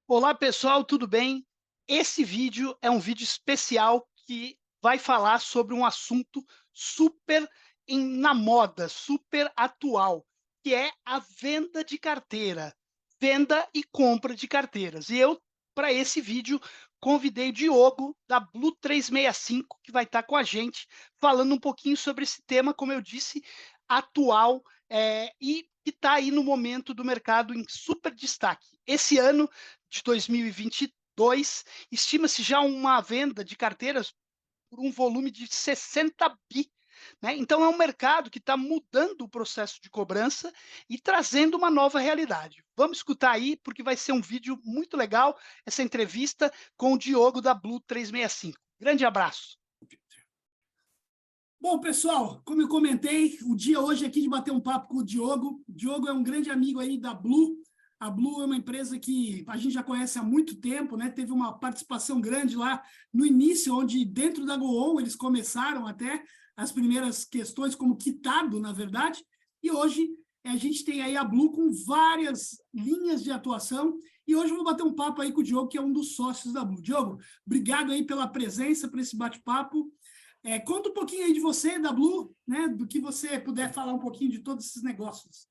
Olá pessoal, tudo bem? Esse vídeo é um vídeo especial que vai falar sobre um assunto super na moda, super atual, que é a venda de carteira, venda e compra de carteiras. E eu, para esse vídeo, convidei o Diogo, da Blue 365, que vai estar com a gente, falando um pouquinho sobre esse tema, como eu disse, atual, e que está aí no momento do mercado em super destaque. Esse ano de 2022, estima-se já uma venda de carteiras por um volume de 60 bi. Né? Então, é um mercado que está mudando o processo de cobrança e trazendo uma nova realidade. Vamos escutar aí, porque vai ser um vídeo muito legal, essa entrevista com o Diogo da Blue 365. Grande abraço. Bom, pessoal, como eu comentei, o dia hoje é aqui de bater um papo com o Diogo. O Diogo é um grande amigo aí da Blue. A Blue é uma empresa que a gente já conhece há muito tempo, né? Teve uma participação grande lá no início, onde dentro da GoOn eles começaram até as primeiras questões como quitado, na verdade, e hoje a gente tem aí a Blue com várias linhas de atuação, e hoje eu vou bater um papo aí com o Diogo, que é um dos sócios da Blue. Diogo, obrigado aí pela presença, por esse bate-papo. Conta um pouquinho aí de você, da Blue, né? Do que você puder falar um pouquinho de todos esses negócios.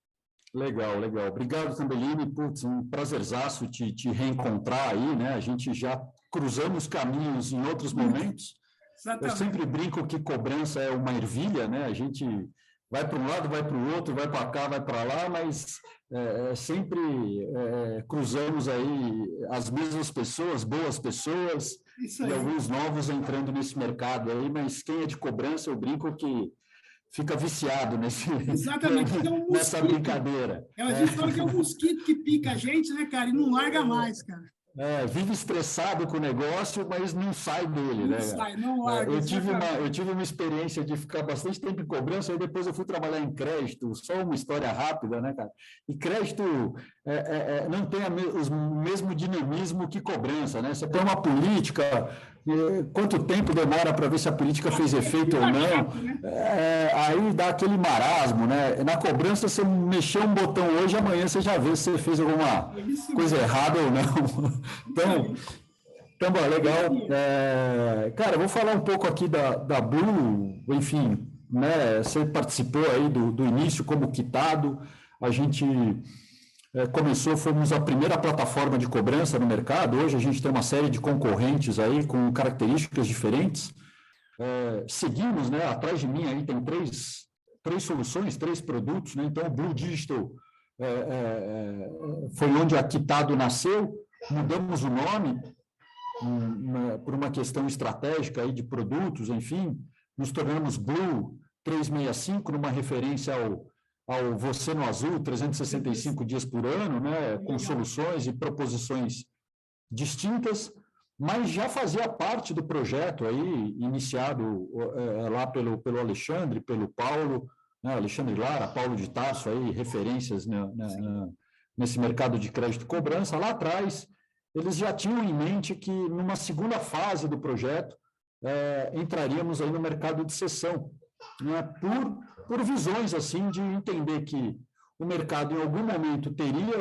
Legal, legal. Obrigado, Tambellini. Putz, um prazerzaço te reencontrar aí, né? A gente já cruzamos caminhos em outros momentos. Exatamente. Eu sempre brinco que cobrança é uma ervilha, né? A gente vai para um lado, vai para o outro, vai para cá, vai para lá, mas sempre cruzamos aí as mesmas pessoas, boas pessoas, e alguns novos entrando nesse mercado aí, mas quem é de cobrança, eu brinco que fica viciado Exatamente, nessa brincadeira. A gente fala que é um mosquito que pica a gente, né, cara, e não larga mais, cara. Vive estressado com o negócio, mas não sai dele, não né? Sai, não larga. Eu tive uma experiência de ficar bastante tempo em cobrança, e depois eu fui trabalhar em crédito, só uma história rápida, né, cara? E crédito não tem o mesmo dinamismo que cobrança, né? Você tem uma política, quanto tempo demora para ver se a política fez efeito ou não? Aí dá aquele marasmo, né? Na cobrança, você mexeu um botão hoje, amanhã você já vê se você fez alguma coisa errada ou não. Então, bom, legal. Cara, eu vou falar um pouco aqui da Blue, enfim, né? Você participou aí do início como quitado, a gente fomos a primeira plataforma de cobrança no mercado, hoje a gente tem uma série de concorrentes aí com características diferentes. Seguimos, né? Atrás de mim aí tem três soluções, três produtos, né? Então, o Blue Digital foi onde a Quitado nasceu, mudamos o nome por uma questão estratégica aí de produtos, enfim, nos tornamos Blue 365, numa referência ao Você no Azul, 365 dias por ano, né, com soluções e proposições distintas, mas já fazia parte do projeto aí, iniciado lá pelo Alexandre, pelo Paulo, né, Alexandre Lara, Paulo de Tarso, aí, referências nesse mercado de crédito e cobrança. Lá atrás, eles já tinham em mente que, numa segunda fase do projeto, entraríamos aí no mercado de cessão, né, por visões assim de entender que o mercado, em algum momento, teria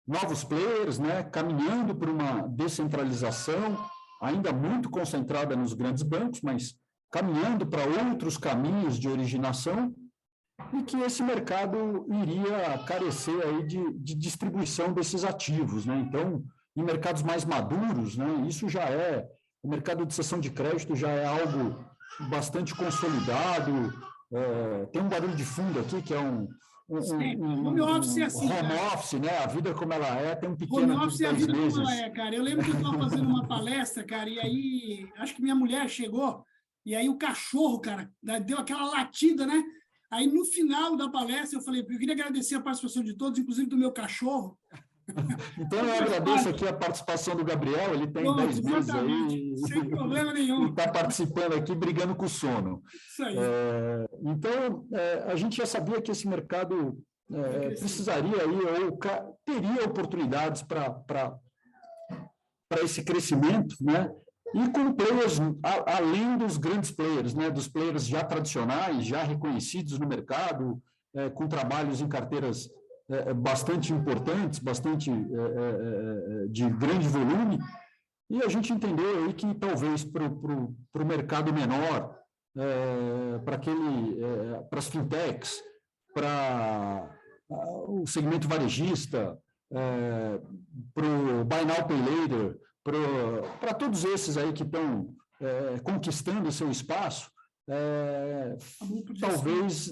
novos players, né, caminhando por uma descentralização, ainda muito concentrada nos grandes bancos, mas caminhando para outros caminhos de originação, e que esse mercado iria carecer aí de distribuição desses ativos, né? Então, em mercados mais maduros, né, isso o mercado de cessão de crédito já é algo bastante consolidado. Tem um barulho de fundo aqui, que é home office é assim, home cara. office, né? A vida como ela é, tem um pequeno home office é a 10 vida meses. como ela é, cara. Eu lembro que eu estava fazendo uma palestra, cara, e aí acho que minha mulher chegou, e aí o cachorro, cara, deu aquela latida, né? Aí no final da palestra eu falei, eu queria agradecer a participação de todos, inclusive do meu cachorro. Então, eu agradeço aqui a participação do Gabriel, ele tem 10 meses aí. Sem problema nenhum. E está participando aqui, brigando com o sono. Isso aí. Então, a gente já sabia que esse mercado precisaria aí, ou teria oportunidades para esse crescimento, né? E com players, além dos grandes players, né? Dos players já tradicionais, já reconhecidos no mercado, com trabalhos em carteiras bastante importantes, bastante de grande volume, e a gente entendeu aí que talvez para o mercado menor, para as fintechs, para o segmento varejista, para o Buy Now, Pay Later, para todos esses aí que estão conquistando o seu espaço, talvez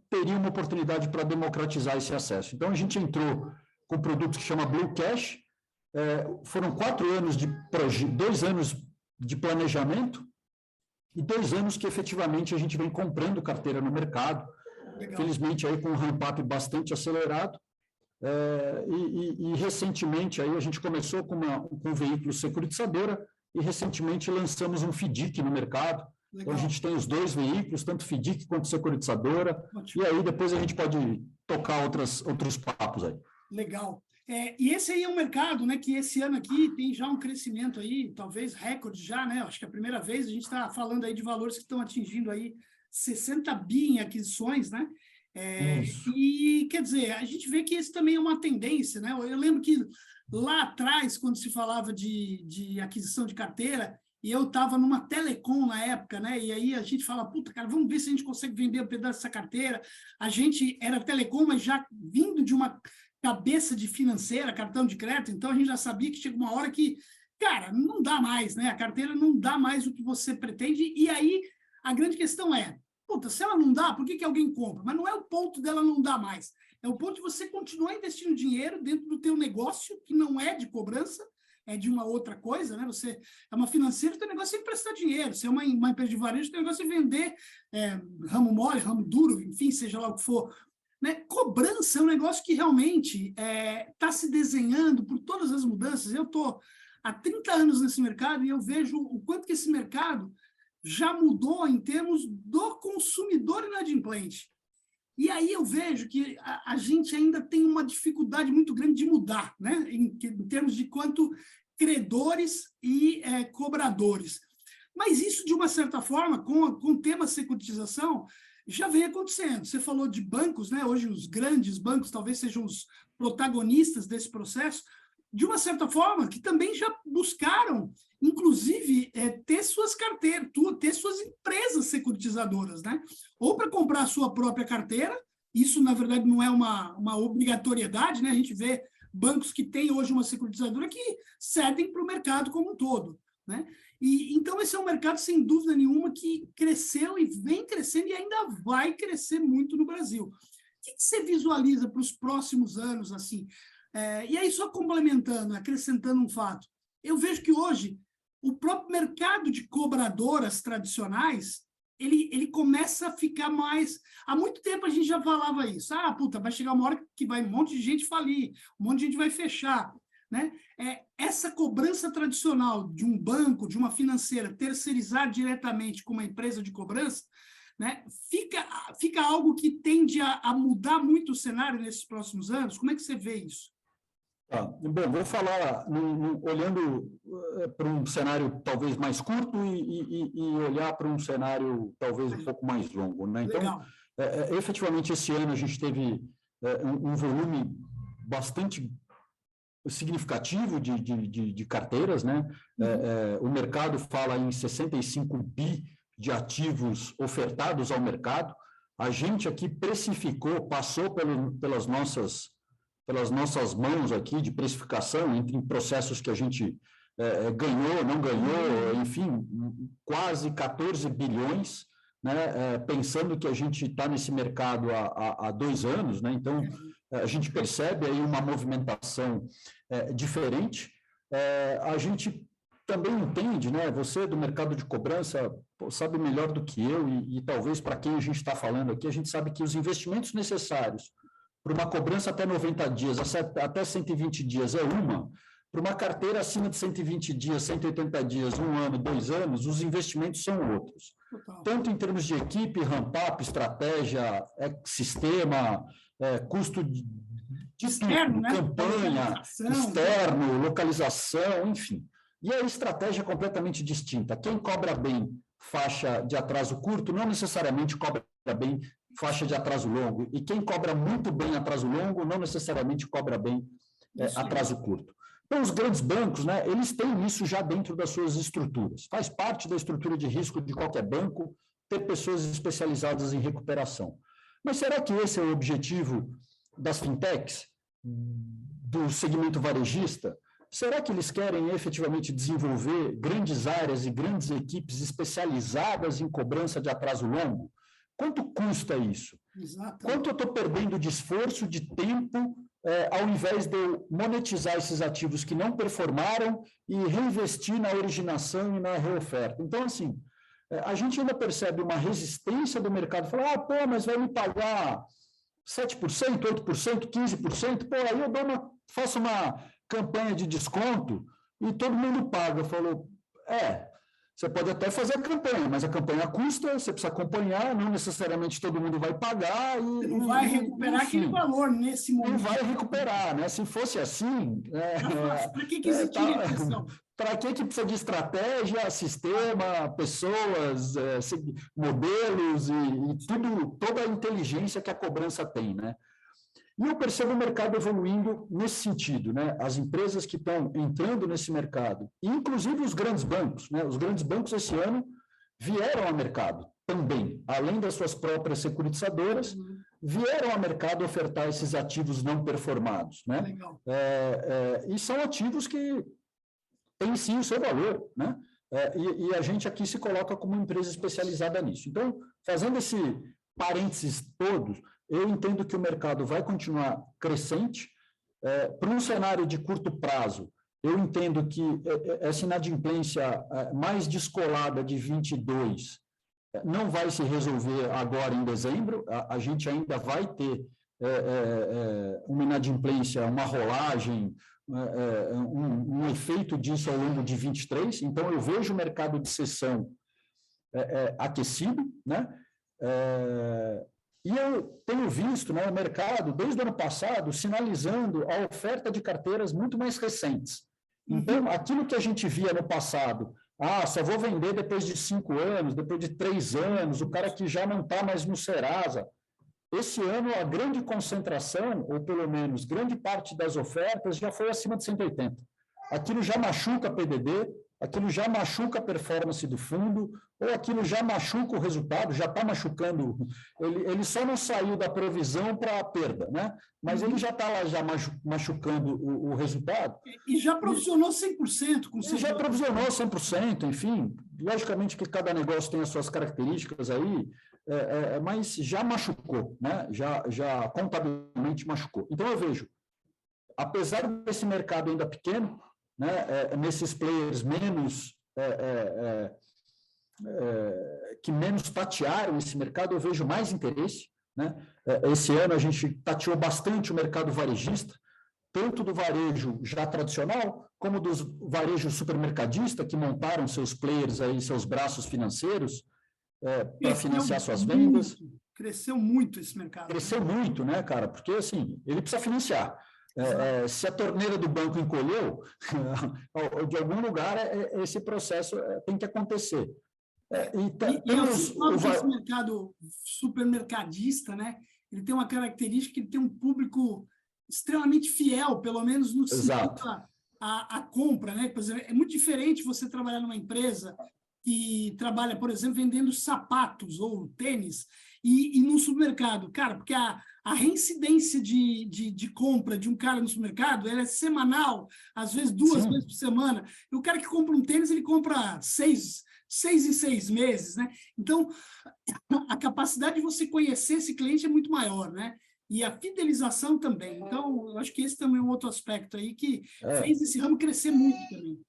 teria uma oportunidade para democratizar esse acesso. Então, a gente entrou com um produto que chama Blue Cash. Foram 4 anos 2 anos de planejamento e 2 anos que efetivamente a gente vem comprando carteira no mercado. Legal. Felizmente aí com um ramp-up bastante acelerado, e recentemente aí a gente começou com um veículo securitizadora e recentemente lançamos um FDIC no mercado. Legal. Então a gente tem os 2 veículos, tanto FDIC quanto securitizadora. Ótimo. E aí depois a gente pode tocar outros papos aí. Legal. E esse aí é um mercado, né, que esse ano aqui tem já um crescimento aí, talvez recorde já, né? Acho que é a primeira vez a gente está falando aí de valores que estão atingindo aí 60 bi em aquisições, né? E, quer dizer, a gente vê que isso também é uma tendência, né? Eu lembro que lá atrás, quando se falava de aquisição de carteira, e eu estava numa telecom na época, né? E aí a gente fala, puta, cara, vamos ver se a gente consegue vender um pedaço dessa carteira. A gente era telecom, mas já vindo de uma cabeça de financeira, cartão de crédito, então a gente já sabia que chega uma hora que, cara, não dá mais, né? A carteira não dá mais o que você pretende, e aí a grande questão é, puta, se ela não dá, por que alguém compra? Mas não é o ponto dela não dar mais, é o ponto de você continuar investindo dinheiro dentro do teu negócio, que não é de cobrança, é de uma outra coisa, né? Você é uma financeira, teu negócio é emprestar dinheiro, você é uma empresa de varejo, teu negócio é vender ramo mole, ramo duro, enfim, seja lá o que for. Né? Cobrança é um negócio que realmente está se desenhando por todas as mudanças. Eu estou há 30 anos nesse mercado e eu vejo o quanto que esse mercado já mudou em termos do consumidor inadimplente. E aí eu vejo que a gente ainda tem uma dificuldade muito grande de mudar, né? em termos de quanto credores e cobradores. Mas isso, de uma certa forma, com o tema securitização, já vem acontecendo. Você falou de bancos, né? Hoje os grandes bancos talvez sejam os protagonistas desse processo, de uma certa forma, que também já buscaram, inclusive, ter suas carteiras, ter suas empresas securitizadoras, né? Ou para comprar a sua própria carteira, isso, na verdade, não é uma obrigatoriedade, né? A gente vê bancos que têm hoje uma securitizadora que cedem para o mercado como um todo, né? E, então, esse é um mercado, sem dúvida nenhuma, que cresceu e vem crescendo e ainda vai crescer muito no Brasil. O que você visualiza para os próximos anos, assim? E aí, só complementando, acrescentando um fato, eu vejo que hoje o próprio mercado de cobradoras tradicionais, ele começa a ficar mais... Há muito tempo a gente já falava isso. Puta, vai chegar uma hora que vai um monte de gente falir, um monte de gente vai fechar. Né? Essa cobrança tradicional de um banco, de uma financeira, terceirizar diretamente com uma empresa de cobrança, né? Fica algo que tende a mudar muito o cenário nesses próximos anos? Como é que você vê isso? Bom, vou falar olhando para um cenário talvez mais curto e olhar para um cenário talvez um pouco mais longo. Né? Então, efetivamente, esse ano a gente teve um volume bastante significativo de carteiras, né? O mercado fala em 65 bi de ativos ofertados ao mercado. A gente aqui precificou, passou pelas nossas mãos aqui de precificação, entre processos que a gente ganhou, não ganhou, enfim, quase 14 bilhões, né? Pensando que a gente está nesse mercado há 2 anos, né? Então, a gente percebe aí uma movimentação diferente. A gente também entende, né? Você do mercado de cobrança sabe melhor do que eu, e talvez para quem a gente está falando aqui, a gente sabe que os investimentos necessários para uma cobrança até 90 dias, até 120 dias para uma carteira acima de 120 dias, 180 dias, 1 ano, 2 anos, os investimentos são outros. Tanto em termos de equipe, ramp-up, estratégia, sistema, custo de externo, né? Campanha, externo, localização, enfim. E a estratégia é completamente distinta. Quem cobra bem faixa de atraso curto não necessariamente cobra bem faixa de atraso longo. E quem cobra muito bem atraso longo não necessariamente cobra bem atraso curto. Então, os grandes bancos, né, eles têm isso já dentro das suas estruturas. Faz parte da estrutura de risco de qualquer banco ter pessoas especializadas em recuperação. Mas será que esse é o objetivo das fintechs, do segmento varejista? Será que eles querem efetivamente desenvolver grandes áreas e grandes equipes especializadas em cobrança de atraso longo? Quanto custa isso? Exatamente. Quanto eu estou perdendo de esforço, de tempo, ao invés de eu monetizar esses ativos que não performaram e reinvestir na originação e na reoferta? Então, assim, a gente ainda percebe uma resistência do mercado. Falar, pô, mas vai me pagar 7%, 8%, 15%? Pô, aí eu faço uma campanha de desconto e todo mundo paga. Falou, você pode até fazer a campanha, mas a campanha custa, você precisa acompanhar, não necessariamente todo mundo vai pagar. Você não vai recuperar aquele valor nesse momento. Não vai recuperar, né? Se fosse assim... Para que existiria questão? Para que precisa de estratégia, sistema, pessoas, modelos e toda a inteligência que a cobrança tem, né? E eu percebo o mercado evoluindo nesse sentido, né? As empresas que estão entrando nesse mercado, inclusive os grandes bancos, né? Os grandes bancos esse ano vieram ao mercado também, além das suas próprias securitizadoras, vieram ao mercado ofertar esses ativos não performados, né? Legal. E são ativos que têm sim o seu valor, né? E a gente aqui se coloca como empresa especializada nisso. Então, fazendo esse parênteses todos, eu entendo que o mercado vai continuar crescente. Para um cenário de curto prazo, eu entendo que essa inadimplência mais descolada de 22 não vai se resolver agora em dezembro. A gente ainda vai ter uma inadimplência, uma rolagem, um efeito disso ao longo de 23. Então, eu vejo o mercado de cessão aquecido, né? E eu tenho visto, né, o mercado, desde o ano passado, sinalizando a oferta de carteiras muito mais recentes. Então, aquilo que a gente via no passado, só vou vender depois de 5 anos, depois de 3 anos, o cara que já não está mais no Serasa. Esse ano, a grande concentração, ou pelo menos grande parte das ofertas, já foi acima de 180. Aquilo já machuca a PDD, aquilo já machuca a performance do fundo, ou aquilo já machuca o resultado, já está machucando, ele só não saiu da provisão para a perda, né? Mas ele já está lá já machucando o resultado. E já provisionou 100% com ele já provisionou 100%, enfim, logicamente que cada negócio tem as suas características aí, mas já machucou, né? Já contabilmente machucou. Então eu vejo, apesar desse mercado ainda pequeno, né, nesses players que menos tatearam esse mercado, eu vejo mais interesse, né? Esse ano a gente tateou bastante o mercado varejista, tanto do varejo já tradicional, como dos varejos supermercadistas, que montaram seus players aí, seus braços financeiros, para financiar suas vendas. Cresceu muito esse mercado. Cresceu muito, né, cara? Porque, assim, ele precisa financiar. Se a torneira do banco encolheu, de algum lugar esse processo tem que acontecer. Esse mercado supermercadista, né? Ele tem uma característica que ele tem um público extremamente fiel, pelo menos no sentido a compra, né? Por exemplo, é muito diferente você trabalhar numa empresa que trabalha, por exemplo, vendendo sapatos ou tênis e num supermercado. Cara, porque a reincidência de compra de um cara no supermercado ela é semanal, às vezes 2 vezes por semana. E o cara que compra um tênis, ele compra 6 em 6 meses, né? Então, a capacidade de você conhecer esse cliente é muito maior, né? E a fidelização também. Então, eu acho que esse também é um outro aspecto aí que fez esse ramo crescer muito também.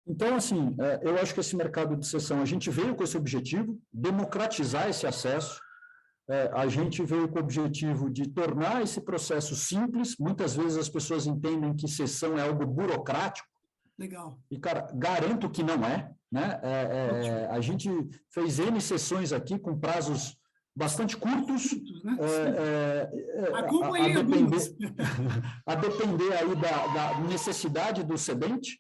Então, assim, eu acho que esse mercado de cessão, a gente veio com esse objetivo, democratizar esse acesso, a gente veio com o objetivo de tornar esse processo simples. Muitas vezes as pessoas entendem que cessão é algo burocrático. Legal. E, cara, garanto que não é, né? A gente fez N sessões aqui com prazos bastante curtos, né? a depender aí da necessidade do cedente,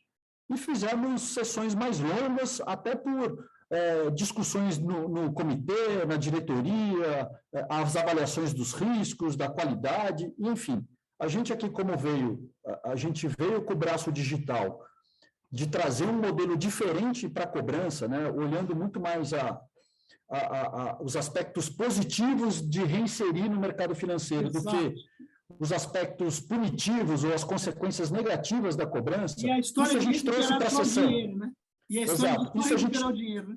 e fizemos sessões mais longas, até por discussões no comitê, na diretoria, as avaliações dos riscos, da qualidade, enfim. A gente aqui, a gente veio com o braço digital de trazer um modelo diferente para a cobrança, né? Olhando muito mais os aspectos positivos de reinserir no mercado financeiro do que os aspectos punitivos ou as consequências negativas da cobrança. E a história isso a gente trouxe para a sessão. Dinheiro, né? E a história de recuperar o dinheiro, né?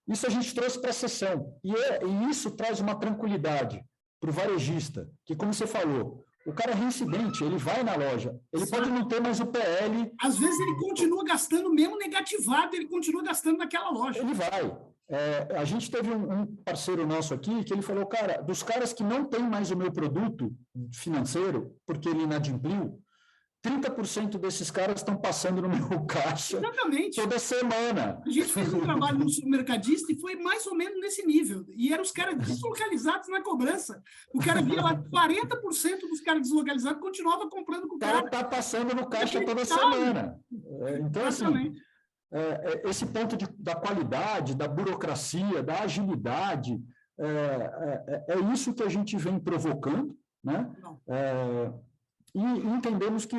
Isso a gente trouxe para a sessão. E isso traz uma tranquilidade para o varejista, que, como você falou, o cara é reincidente, ele vai na loja, ele pode não ter mais o PL. Às vezes ele continua gastando, mesmo negativado, ele continua gastando naquela loja. Ele vai. A gente teve um parceiro nosso aqui que ele falou, cara, dos caras que não tem mais o meu produto financeiro, porque ele inadimpliu, 30% desses caras estão passando no meu caixa. Exatamente. Toda semana. A gente fez um trabalho no supermercadista e foi mais ou menos nesse nível. E eram os caras deslocalizados na cobrança. O cara via lá, 40% dos caras deslocalizados continuava comprando com o cara. Está passando no caixa toda semana. Então, assim, esse ponto da qualidade, da burocracia, da agilidade, é isso que a gente vem provocando, né? E entendemos que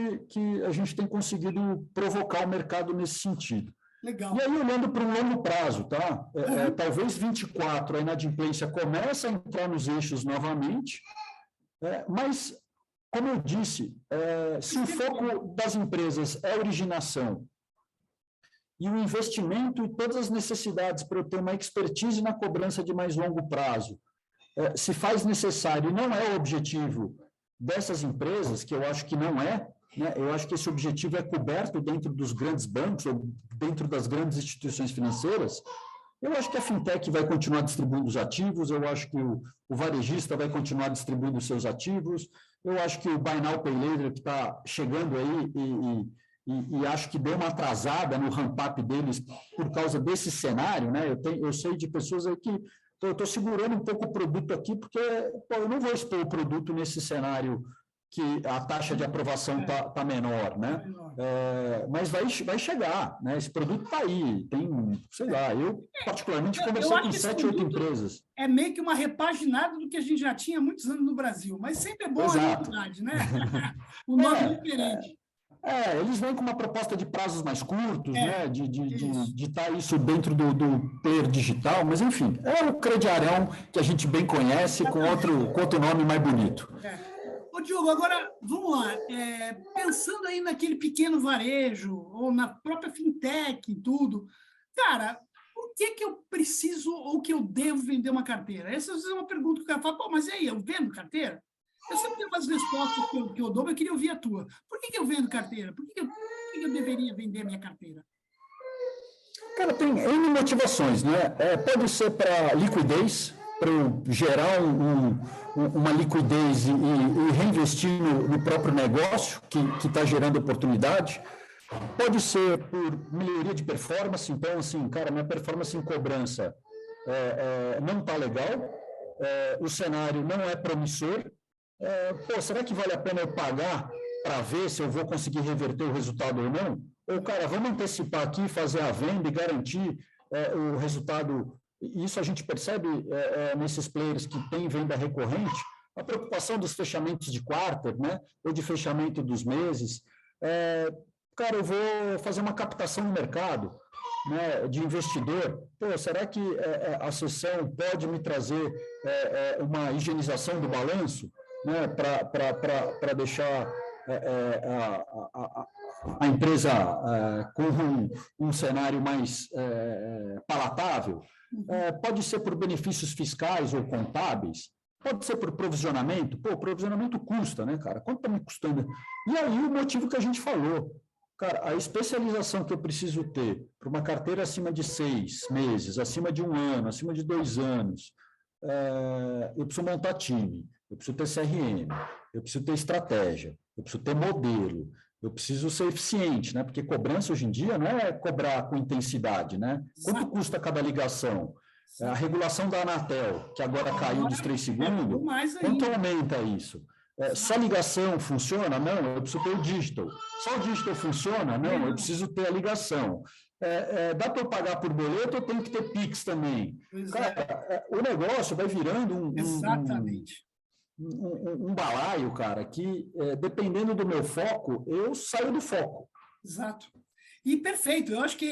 a gente tem conseguido provocar o mercado nesse sentido. Legal. E aí, olhando para um longo prazo, tá? Talvez 24, a inadimplência começa a entrar nos eixos novamente, mas, como eu disse, se o foco das empresas é a originação e o investimento e todas as necessidades para eu ter uma expertise na cobrança de mais longo prazo, se faz necessário e não é o objetivo dessas empresas, que eu acho que não é, né? Eu acho que esse objetivo é coberto dentro dos grandes bancos ou dentro das grandes instituições financeiras. Eu acho que a fintech vai continuar distribuindo os ativos, eu acho que o varejista vai continuar distribuindo os seus ativos, eu acho que o Buy Now, Pay Later, que está chegando aí e acho que deu uma atrasada no ramp-up deles por causa desse cenário, né? Eu sei de pessoas aí que eu estou segurando um pouco o produto aqui, porque eu não vou expor o produto nesse cenário que a taxa de aprovação tá menor, né? Mas vai chegar, né? Esse produto está aí, tem, sei lá, eu particularmente conversei com 7, 8 empresas. É meio que uma repaginada do que a gente já tinha há muitos anos no Brasil, mas sempre é boa a novidade, né? O nome é diferente. Eles vêm com uma proposta de prazos mais curtos, né? De estar isso dentro do player digital, mas enfim, é o crediarão que a gente bem conhece, com outro nome mais bonito. Ô, Diogo, agora, vamos lá. Pensando aí naquele pequeno varejo, ou na própria fintech e tudo, cara, por que eu preciso ou que eu devo vender uma carteira? Essa é uma pergunta que o cara fala, pô, mas e aí, eu vendo carteira? Eu sempre tenho umas respostas que eu dou, mas eu queria ouvir a tua. Por que eu vendo carteira? Por que eu deveria vender a minha carteira? Cara, tem N motivações, né? Pode ser para liquidez, para gerar uma liquidez e reinvestir no próprio negócio que está gerando oportunidade. Pode ser por melhoria de performance. Então, assim, cara, minha performance em cobrança não está legal, o cenário não é promissor. Será que vale a pena eu pagar para ver se eu vou conseguir reverter o resultado ou não? Ou, cara, vamos antecipar aqui, fazer a venda e garantir o resultado. Isso a gente percebe nesses players que têm venda recorrente, a preocupação dos fechamentos de quarter, né? Ou de fechamento dos meses. Cara, eu vou fazer uma captação no mercado, né, de investidor. Será que a sessão pode me trazer uma higienização do balanço? Né, para deixar a empresa com um cenário mais palatável. Pode ser por benefícios fiscais ou contábeis, pode ser por provisionamento. O provisionamento custa, né, cara? Quanto está me custando? E aí o motivo que a gente falou. Cara, a especialização que eu preciso ter para uma carteira acima de 6 meses, acima de 1 ano, acima de 2 anos, eu preciso montar time. Eu preciso ter CRM, eu preciso ter estratégia, eu preciso ter modelo, eu preciso ser eficiente, né? Porque cobrança hoje em dia não é cobrar com intensidade, né? Quanto custa cada ligação? A regulação da Anatel, que agora caiu dos 3 segundos, quanto aumenta isso? Só ligação funciona? Não, eu preciso ter o digital. Só o digital funciona? Não, eu preciso ter a ligação. dá para eu pagar por boleto ou tenho que ter Pix também? Cara, o negócio vai virando Exatamente. Um balaio, cara, que dependendo do meu foco, eu saio do foco. Exato. E perfeito, eu acho que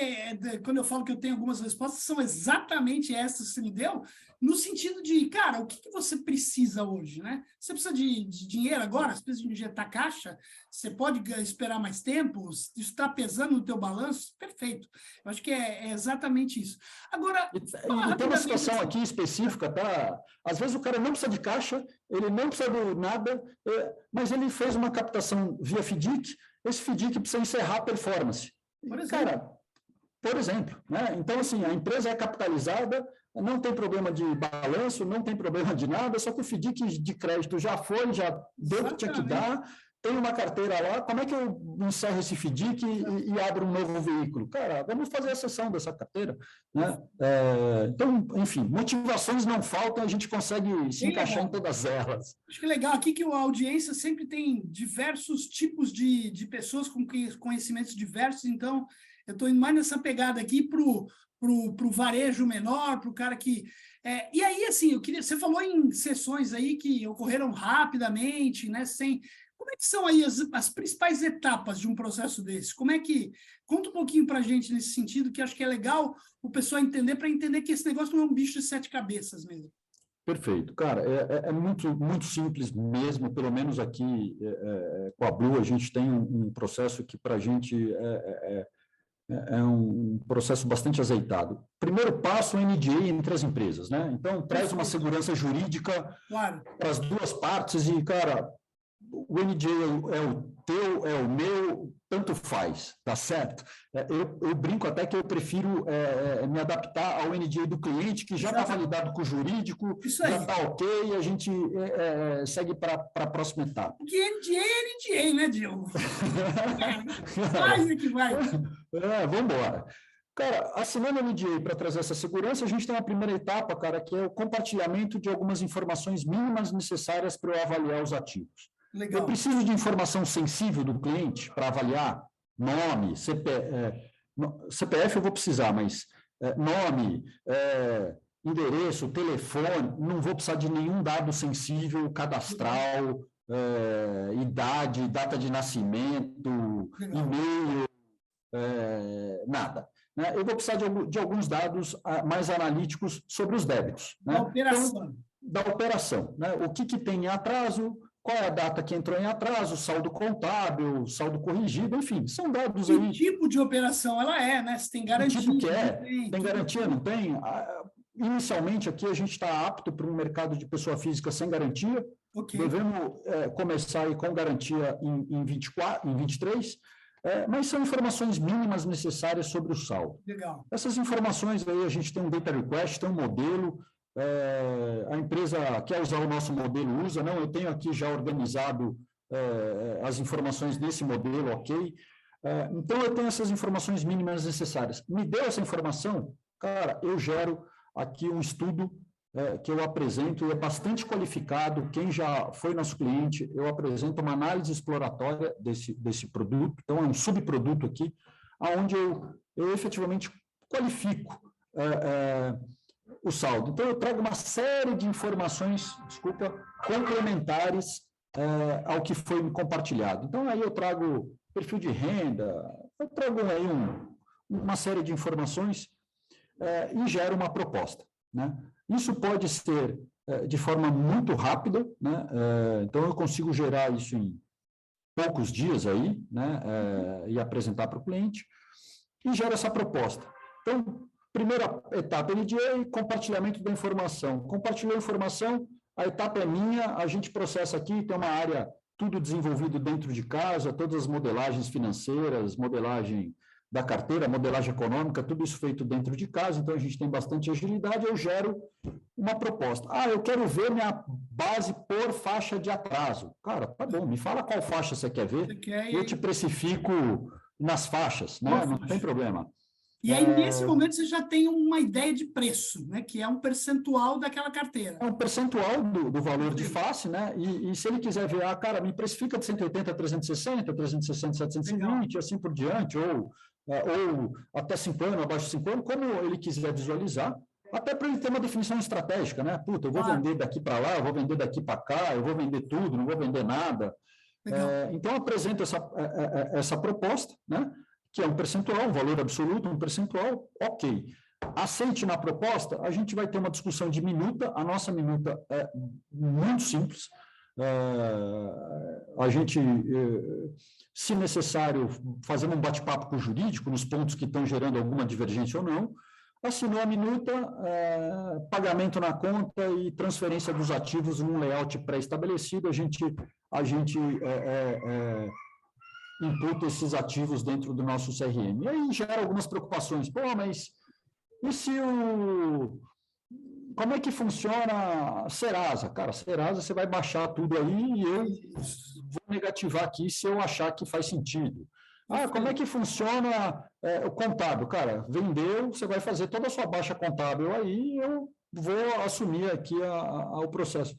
quando eu falo que eu tenho algumas respostas, são exatamente essas que você me deu, no sentido de, cara, o que você precisa hoje, né? Você precisa de dinheiro agora, você precisa de injetar caixa, você pode esperar mais tempo, isso está pesando no teu balanço, perfeito. Eu acho que é exatamente isso. Agora... E tem uma situação aqui específica, tá? Às vezes o cara não precisa de caixa, ele não precisa de nada, mas ele fez uma captação via FDIC, esse FDIC precisa encerrar a performance. Cara, por exemplo, né? Então, assim, a empresa é capitalizada, não tem problema de balanço, não tem problema de nada, só que o FDIC de crédito já foi, já deu o que tinha que dar, tem uma carteira lá, como é que eu encerro esse FDIC e abro um novo veículo? Cara, vamos fazer a cessão dessa carteira, né? Então, enfim, motivações não faltam, a gente consegue se encaixar em todas elas. Acho que é legal aqui que a audiência sempre tem diversos tipos de pessoas com conhecimentos diversos, então eu estou indo mais nessa pegada aqui para o varejo menor, para o cara que... e aí, assim, você falou em sessões aí que ocorreram rapidamente, né, Como é que são aí as principais etapas de um processo desse? Conta um pouquinho para a gente nesse sentido, que acho que é legal o pessoal entender, para entender que esse negócio não é um bicho de 7 cabeças mesmo. Perfeito. Cara, é muito, muito simples mesmo, pelo menos aqui com a Blue, a gente tem um processo que para a gente é um processo bastante azeitado. Primeiro passo, o NDA entre as empresas, né? Então, traz uma segurança jurídica para as duas partes e, cara, o NDA é o teu, é o meu, tanto faz, tá certo? Eu brinco até que eu prefiro me adaptar ao NDA do cliente, que já está validado com o jurídico, já está ok, e a gente segue para a próxima etapa. Porque NDA é NDA, né, Diogo? Vai que vai. Vamos embora. Cara, assinando o NDA para trazer essa segurança, a gente tem uma primeira etapa, cara, que é o compartilhamento de algumas informações mínimas necessárias para eu avaliar os ativos. Legal. Eu preciso de informação sensível do cliente para avaliar nome, CPF eu vou precisar, mas nome, endereço, telefone, não vou precisar de nenhum dado sensível, cadastral, idade, data de nascimento, e-mail, nada. Né? Eu vou precisar de alguns dados mais analíticos sobre os débitos. Né? Da operação. Então, da operação. Né? O que tem em atraso, qual é a data que entrou em atraso, saldo contábil, saldo corrigido, enfim, são dados aí. Que tipo de operação ela é, né? Se tem garantia. Que tipo que é? Tem garantia, não tem? Inicialmente, aqui a gente está apto para um mercado de pessoa física sem garantia. Okay. Devemos começar aí com garantia em 23, mas são informações mínimas necessárias sobre o saldo. Legal. Essas informações aí, a gente tem um data request, tem um modelo, a empresa quer usar o nosso modelo, usa, não, eu tenho aqui já organizado as informações nesse modelo, ok? Então, eu tenho essas informações mínimas necessárias. Me deu essa informação, cara, eu gero aqui um estudo que eu apresento, e é bastante qualificado, quem já foi nosso cliente, eu apresento uma análise exploratória desse produto, então é um subproduto aqui, onde eu efetivamente qualifico o saldo. Então, eu trago uma série de informações, complementares ao que foi compartilhado. Então, aí eu trago perfil de renda, eu trago aí uma série de informações e gero uma proposta. Né? Isso pode ser de forma muito rápida, né? Então, eu consigo gerar isso em poucos dias aí, né? E apresentar para o cliente, e gera essa proposta. Então, primeira etapa, NDA, compartilhamento da informação. Compartilhou a informação, a etapa é minha, a gente processa aqui, tem uma área, tudo desenvolvido dentro de casa, todas as modelagens financeiras, modelagem da carteira, modelagem econômica, tudo isso feito dentro de casa, então a gente tem bastante agilidade, eu gero uma proposta. Eu quero ver minha base por faixa de atraso. Cara, tá bom, me fala qual faixa você quer ver, eu te precifico nas faixas, né? Não tem problema. E aí, nesse momento, você já tem uma ideia de preço, né? Que é um percentual daquela carteira. É um percentual do valor de face, né? E se ele quiser ver, cara, me precifica de 180 a 360, 360 a 720, legal, assim por diante, ou ou até 5 anos, abaixo de 5 anos, como ele quiser visualizar, até para ele ter uma definição estratégica, né? Puta, eu vou vender daqui para lá, eu vou vender daqui para cá, eu vou vender tudo, não vou vender nada. Então, eu apresento essa proposta, né? Que é um percentual, um valor absoluto, um percentual, ok. Aceite na proposta, a gente vai ter uma discussão de minuta, a nossa minuta é muito simples, a gente, se necessário, fazendo um bate-papo com o jurídico, nos pontos que estão gerando alguma divergência ou não, assinou a minuta, pagamento na conta e transferência dos ativos num layout pré-estabelecido, a gente imputa esses ativos dentro do nosso CRM. E aí gera algumas preocupações. Pô, mas e se como é que funciona a Serasa? Cara, Serasa você vai baixar tudo aí e eu vou negativar aqui se eu achar que faz sentido. Como é que funciona o contábil? Cara, vendeu, você vai fazer toda a sua baixa contábil aí, eu vou assumir aqui o processo.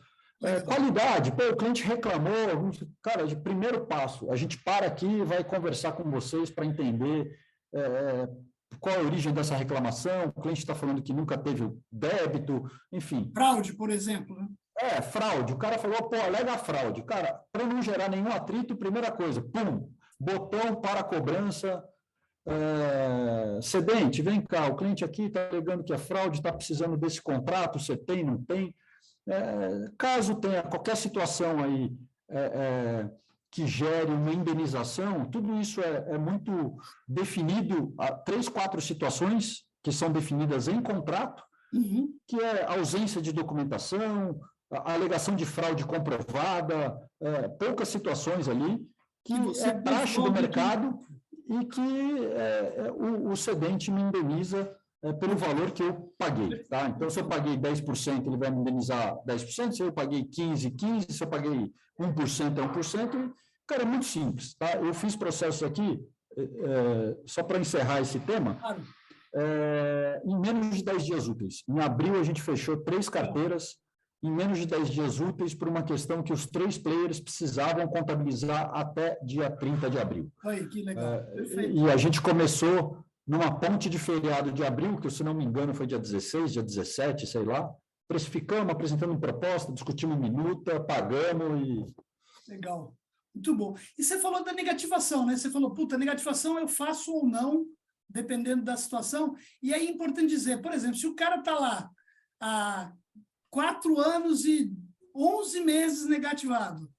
Qualidade, o cliente reclamou, cara, de primeiro passo, a gente para aqui e vai conversar com vocês para entender qual a origem dessa reclamação, o cliente está falando que nunca teve o débito, enfim. Fraude, por exemplo, né? Fraude, o cara falou, alega fraude. Cara, para não gerar nenhum atrito, primeira coisa, botão para cobrança, cedente, vem cá, o cliente aqui está alegando que é fraude, está precisando desse contrato, você tem, não tem? Caso tenha qualquer situação aí que gere uma indenização, tudo isso é muito definido, há 3, 4 situações que são definidas em contrato, que é a ausência de documentação, a alegação de fraude comprovada, poucas situações ali, que é praxe do mercado e que o cedente me indeniza pelo valor que eu paguei. Tá? Então, se eu paguei 10%, ele vai me indenizar 10%, se eu paguei 15%, se eu paguei 1%, é 1%. Cara, é muito simples. Tá? Eu fiz processos aqui, só para encerrar esse tema, em menos de 10 dias úteis. Em abril, a gente fechou 3 carteiras, em menos de 10 dias úteis, por uma questão que os 3 players precisavam contabilizar até dia 30 de abril. Aí, que legal. E a gente começou numa ponte de feriado de abril, que, se não me engano, foi dia 16, dia 17, sei lá, precificamos, apresentamos proposta, discutimos minuta, pagamos e... Legal. Muito bom. E você falou da negativação, né? Você falou, negativação eu faço ou não, dependendo da situação. E aí é importante dizer, por exemplo, se o cara está lá há 4 anos e 11 meses negativado,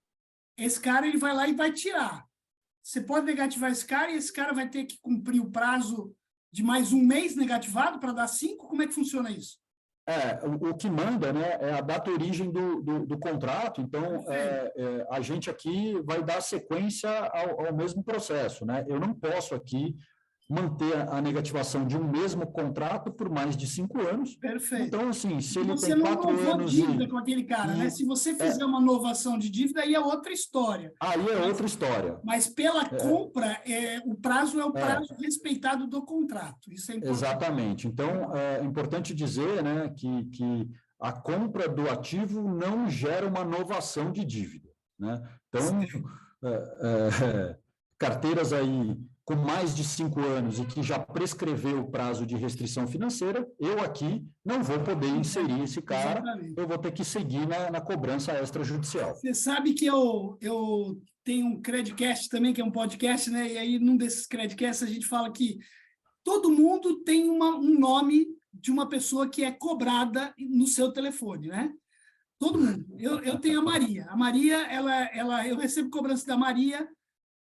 esse cara ele vai lá e vai tirar. Você pode negativar esse cara e esse cara vai ter que cumprir o prazo de mais 1 mês negativado para dar 5? Como é que funciona isso? O que manda, né, é a data origem do contrato, então a gente aqui vai dar sequência ao mesmo processo, né? Eu não posso aqui manter a negativação de um mesmo contrato por mais de 5 anos. Perfeito. Então, assim, se ele você tem 4 anos... Você não dívida com aquele cara, né? Se você fizer uma novação de dívida, aí é outra história. Aí é outra história. Mas pela compra, o prazo é o prazo respeitado do contrato. Isso é importante. Exatamente. Então, é importante dizer, né, que a compra do ativo não gera uma novação de dívida, né? Então, carteiras aí com mais de 5 anos e que já prescreveu o prazo de restrição financeira, eu aqui não vou poder inserir esse cara, eu vou ter que seguir na cobrança extrajudicial. Você sabe que eu tenho um Credcast também, que é um podcast, né? E aí, num desses Credcasts, a gente fala que todo mundo tem um nome de uma pessoa que é cobrada no seu telefone, né? Todo mundo. Eu tenho a Maria. A Maria, eu recebo cobrança da Maria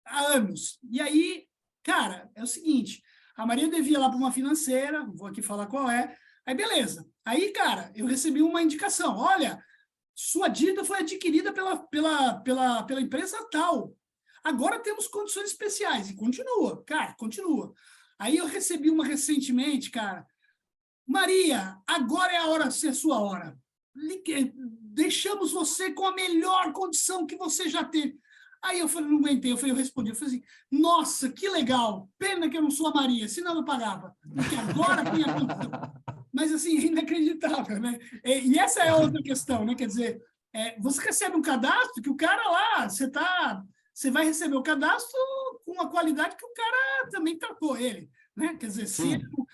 há anos. E aí, cara, é o seguinte, a Maria devia lá para uma financeira, não vou aqui falar qual é, aí beleza. Aí, cara, eu recebi uma indicação, olha, sua dívida foi adquirida pela empresa tal, agora temos condições especiais, e continua, cara, continua. Aí eu recebi uma recentemente, cara, Maria, agora é a hora de ser sua hora. Deixamos você com a melhor condição que você já teve. Aí eu falei, não aguentei, eu respondi, eu falei assim, nossa, que legal, pena que eu não sou a Maria, senão eu pagava, porque agora tem a condição. Mas, assim, é inacreditável, né? E essa é a outra questão, né? Quer dizer, você recebe um cadastro que o cara lá, você está você vai receber o cadastro com a qualidade que o cara também tratou ele, né? Quer dizer,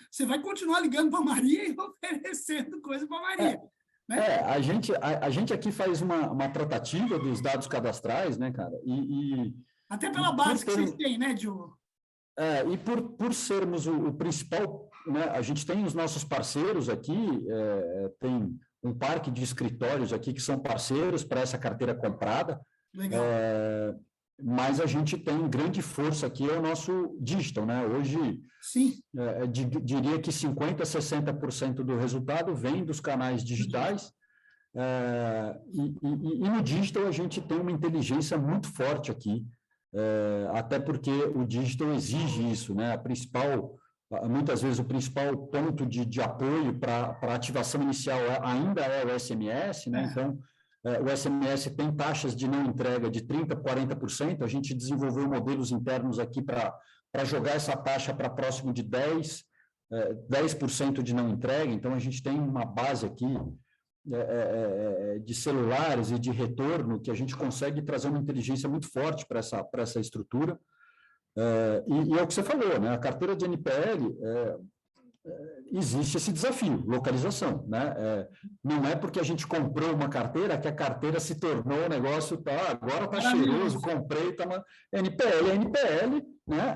você vai continuar ligando para a Maria e oferecendo coisa para a Maria. Né? A gente aqui faz uma tratativa dos dados cadastrais, né, cara? Até pela base que vocês têm, né, Diogo? E por sermos o principal, né, a gente tem os nossos parceiros aqui, tem um parque de escritórios aqui que são parceiros para essa carteira comprada. Legal. Mas a gente tem grande força aqui, é o nosso digital, né? Hoje, sim. Diria que 50% a 60% do resultado vem dos canais digitais, e no digital a gente tem uma inteligência muito forte aqui, até porque o digital exige isso, né? Muitas vezes o principal ponto de apoio para a ativação inicial ainda é o SMS, né? Então, o SMS tem taxas de não entrega de 30% a 40%, a gente desenvolveu modelos internos aqui para jogar essa taxa para próximo de 10% de não entrega, então a gente tem uma base aqui de celulares e de retorno que a gente consegue trazer uma inteligência muito forte para essa estrutura. E é o que você falou, né? A carteira de NPL, existe esse desafio, localização, né? Não é porque a gente comprou uma carteira que a carteira se tornou um negócio, agora está cheiroso, comprei, NPL é NPL, né?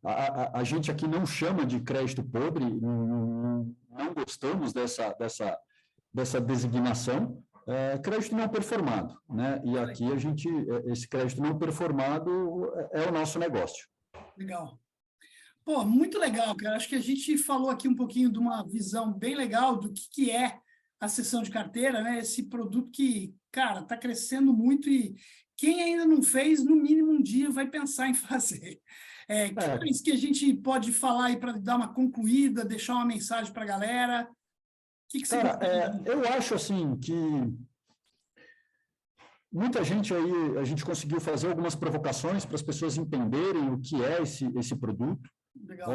A gente aqui não chama de crédito podre, não gostamos dessa designação, crédito não performado, né? E aqui esse crédito não performado é o nosso negócio. Legal. Pô, muito legal, cara. Acho que a gente falou aqui um pouquinho de uma visão bem legal do que é a cessão de carteira, né? Esse produto que, cara, está crescendo muito e quem ainda não fez, no mínimo um dia vai pensar em fazer. Que é isso que a gente pode falar aí para dar uma concluída, deixar uma mensagem para a galera? O que você eu acho assim que muita gente aí, a gente conseguiu fazer algumas provocações para as pessoas entenderem o que é esse produto. Legal.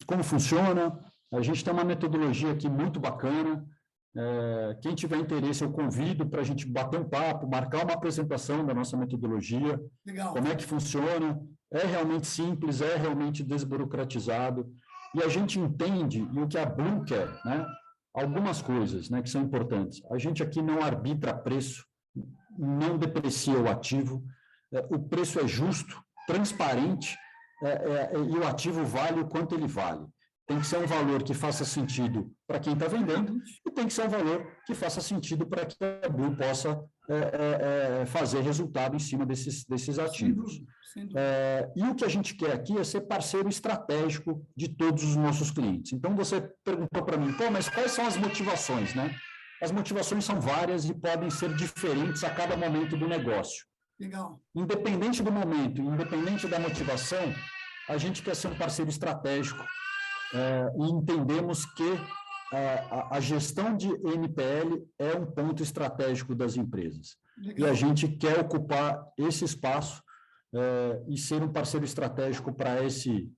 Como funciona. A gente tem uma metodologia aqui muito bacana. Quem tiver interesse, eu convido para a gente bater um papo, marcar uma apresentação da nossa metodologia. Legal. Como é que funciona. É realmente simples, é realmente desburocratizado. E a gente entende, e o que a Blue quer, né? Algumas coisas, né, que são importantes. A gente aqui não arbitra preço, não deprecia o ativo, o preço é justo, transparente, e o ativo vale o quanto ele vale. Tem que ser um valor que faça sentido para quem está vendendo e tem que ser um valor que faça sentido para que a Blue possa fazer resultado em cima desses ativos. E o que a gente quer aqui é ser parceiro estratégico de todos os nossos clientes. Então, você perguntou para mim, mas quais são as motivações, né? As motivações são várias e podem ser diferentes a cada momento do negócio. Legal. Independente do momento, independente da motivação, a gente quer ser um parceiro estratégico e entendemos que a gestão de NPL é um ponto estratégico das empresas. Legal. E a gente quer ocupar esse espaço e ser um parceiro estratégico para esse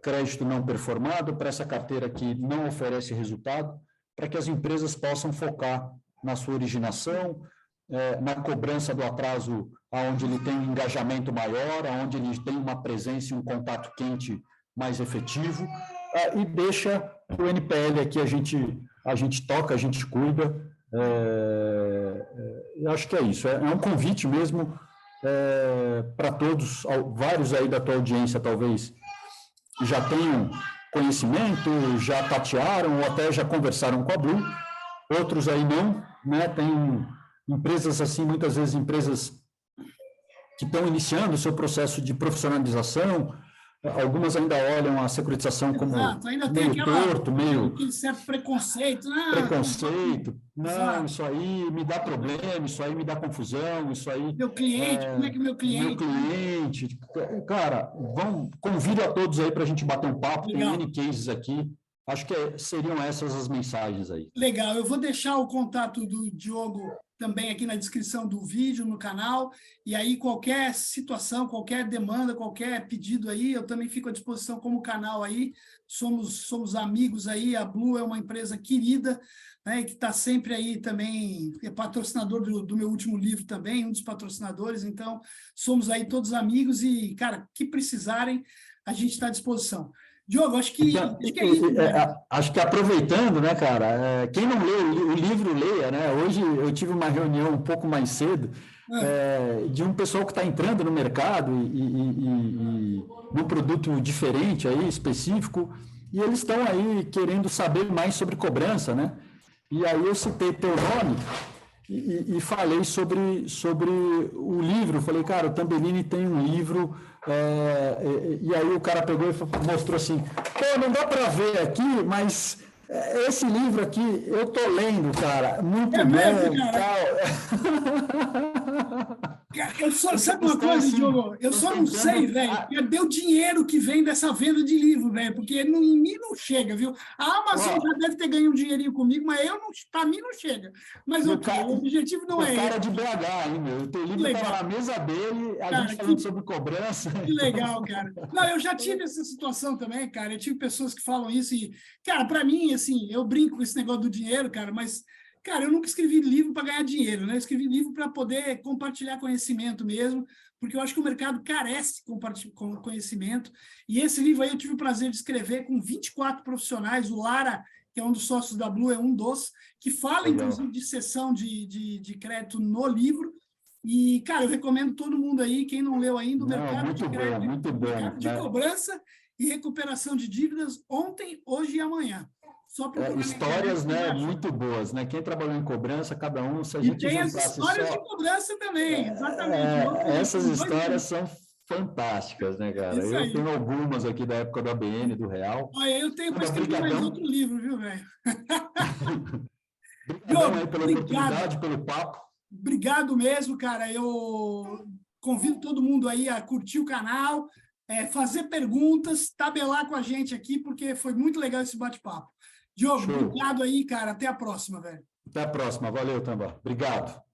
crédito não performado, para essa carteira que não oferece resultado, para que as empresas possam focar na sua originação, na cobrança do atraso, onde ele tem um engajamento maior, onde ele tem uma presença e um contato quente mais efetivo, e deixa o NPL aqui, a gente toca, a gente cuida. Eu acho que é isso, é um convite mesmo para todos, vários aí da tua audiência talvez já tenham conhecimento, já tatearam ou até já conversaram com a Blue, outros aí não, né? Tem empresas assim, muitas vezes empresas que estão iniciando o seu processo de profissionalização, algumas ainda olham a securitização como meio torto, meio... Tem certo preconceito. Preconceito. Não, isso aí me dá problema, isso aí me dá confusão, isso aí... Meu cliente, como é que meu cliente... Meu cliente. Cara, convido a todos aí para a gente bater um papo, Legal. Tem N cases aqui. Acho que seriam essas as mensagens aí. Legal, eu vou deixar o contato do Diogo também aqui na descrição do vídeo, no canal, e aí qualquer situação, qualquer demanda, qualquer pedido aí, eu também fico à disposição como canal aí, somos amigos aí, a Blue é uma empresa querida, né, que está sempre aí também, é patrocinador do meu último livro também, um dos patrocinadores, então somos aí todos amigos e, cara, que precisarem, a gente está à disposição. Diogo, acho que é isso, né? Acho que aproveitando, né, cara, quem não lê o livro, leia, né? Hoje eu tive uma reunião um pouco mais cedo de um pessoal que está entrando no mercado e num produto diferente aí, específico, e eles estão aí querendo saber mais sobre cobrança, né? E aí eu citei teu nome e falei sobre o livro. Falei, cara, o Tambellini tem um livro, e aí o cara pegou e mostrou assim, pô, não dá para ver aqui, mas esse livro aqui eu tô lendo, cara, muito bom. Mesmo, cara? Eu só, sabe uma coisa, Diogo? Eu só não sei, velho, cadê o dinheiro que vem dessa venda de livro, velho? Porque em mim não chega, viu? A Amazon já deve ter ganho um dinheirinho comigo, mas para mim não chega. Mas o objetivo não é esse. O cara de BH, hein, meu? O teu livro estava na mesa dele, a gente falando sobre cobrança. Que legal, cara. Não, eu já tive essa situação também, cara. Eu tive pessoas que falam isso e, cara, para mim, assim, eu brinco com esse negócio do dinheiro, cara, mas... Cara, eu nunca escrevi livro para ganhar dinheiro, né? Eu escrevi livro para poder compartilhar conhecimento mesmo, porque eu acho que o mercado carece de conhecimento. E esse livro aí eu tive o prazer de escrever com 24 profissionais. O Lara, que é um dos sócios da Blue, é um dos, que fala, inclusive, de cessão de crédito no livro. E, cara, eu recomendo todo mundo aí, quem não leu ainda, o mercado de crédito, mercado de cobrança e recuperação de dívidas ontem, hoje e amanhã. Histórias, né, muito boas, né? Quem trabalhou em cobrança, cada um, se a gente tem as histórias de cobrança também, exatamente. Essas histórias são fantásticas, né, cara? Eu tenho algumas aqui da época do ABN, do Real. Olha, eu tenho para escrever mais outro livro, viu, velho? Obrigado aí pela oportunidade, pelo papo. Obrigado mesmo, cara. Eu convido todo mundo aí a curtir o canal, fazer perguntas, tabelar com a gente aqui, porque foi muito legal esse bate-papo. Diogo, obrigado aí, cara. Até a próxima, velho. Até a próxima. Valeu, Tamba. Obrigado.